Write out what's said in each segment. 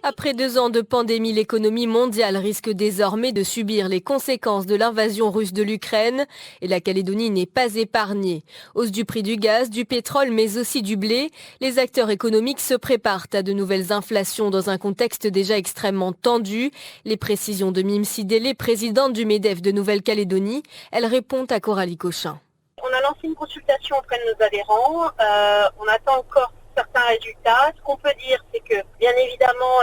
Après 2 ans de pandémie, l'économie mondiale risque désormais de subir les conséquences de l'invasion russe de l'Ukraine et la Calédonie n'est pas épargnée. Hausse du prix du gaz, du pétrole mais aussi du blé, les acteurs économiques se préparent à de nouvelles inflations dans un contexte déjà extrêmement tendu. Les précisions de Mime Sidélé, présidente du MEDEF de Nouvelle-Calédonie, elle répond à Coralie Cochin. On a lancé une consultation auprès de nos adhérents. On attend encore certains résultats. Ce qu'on peut dire, c'est que, bien évidemment,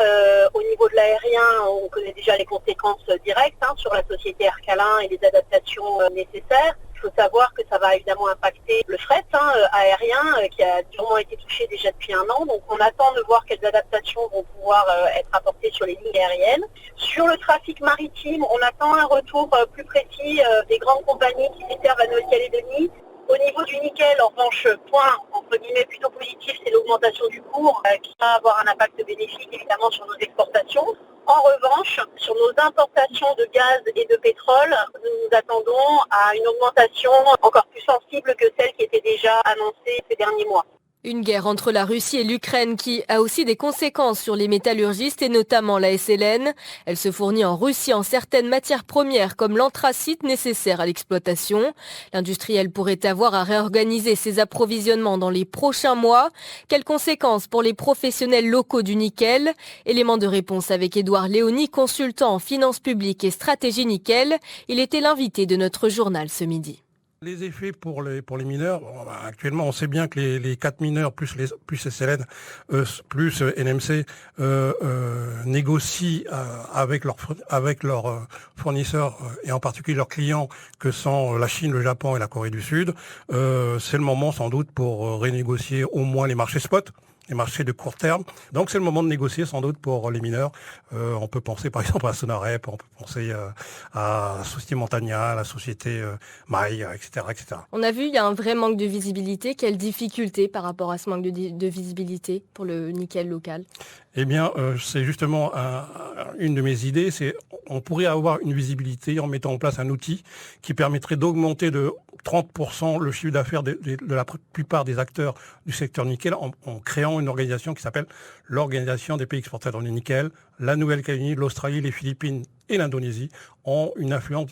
au niveau de l'aérien, on connaît déjà les conséquences directes sur la société Air Calin et les adaptations nécessaires. Il faut savoir que ça va évidemment impacter le fret aérien qui a durement été touché déjà depuis 1 an. Donc on attend de voir quelles adaptations vont pouvoir être apportées sur les lignes aériennes. Sur le trafic maritime, on attend un retour plus précis des grandes compagnies qui desservent la Nouvelle-Calédonie. Au niveau du nickel, en revanche, point entre guillemets plutôt positif, c'est l'augmentation du cours qui va avoir un impact bénéfique évidemment sur nos exportations. En revanche, sur nos importations de gaz et de pétrole, nous nous attendons à une augmentation encore plus sensible que celle qui était déjà annoncée ces derniers mois. Une guerre entre la Russie et l'Ukraine qui a aussi des conséquences sur les métallurgistes et notamment la SLN. Elle se fournit en Russie en certaines matières premières comme l'anthracite nécessaire à l'exploitation. L'industriel pourrait avoir à réorganiser ses approvisionnements dans les prochains mois. Quelles conséquences pour les professionnels locaux du nickel? Élément de réponse avec Édouard Léoni, consultant en finances publiques et stratégie nickel. Il était l'invité de notre journal ce midi. Les effets pour les mineurs, actuellement on sait bien que les 4 mineurs plus SLN plus NMC négocient avec leurs fournisseurs et en particulier leurs clients que sont la Chine, le Japon et la Corée du Sud. C'est le moment sans doute pour renégocier au moins les marchés spot. Les marchés de court terme. Donc c'est le moment de négocier sans doute pour les mineurs. On peut penser par exemple à Sonarep, on peut penser à la société Montagna, la société Maille, etc., etc. On a vu, il y a un vrai manque de visibilité. Quelle difficulté par rapport à ce manque de visibilité pour le nickel local? Eh bien, c'est justement une de mes idées, c'est on pourrait avoir une visibilité en mettant en place un outil qui permettrait d'augmenter de 30% le chiffre d'affaires de la plupart des acteurs du secteur nickel en créant une organisation qui s'appelle l'Organisation des pays exportateurs du nickel. La Nouvelle-Calédonie, l'Australie, les Philippines et l'Indonésie ont une influence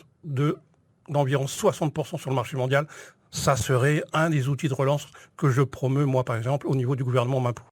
d'environ 60% sur le marché mondial. Ça serait un des outils de relance que je promeus, moi, par exemple, au niveau du gouvernement Mapou.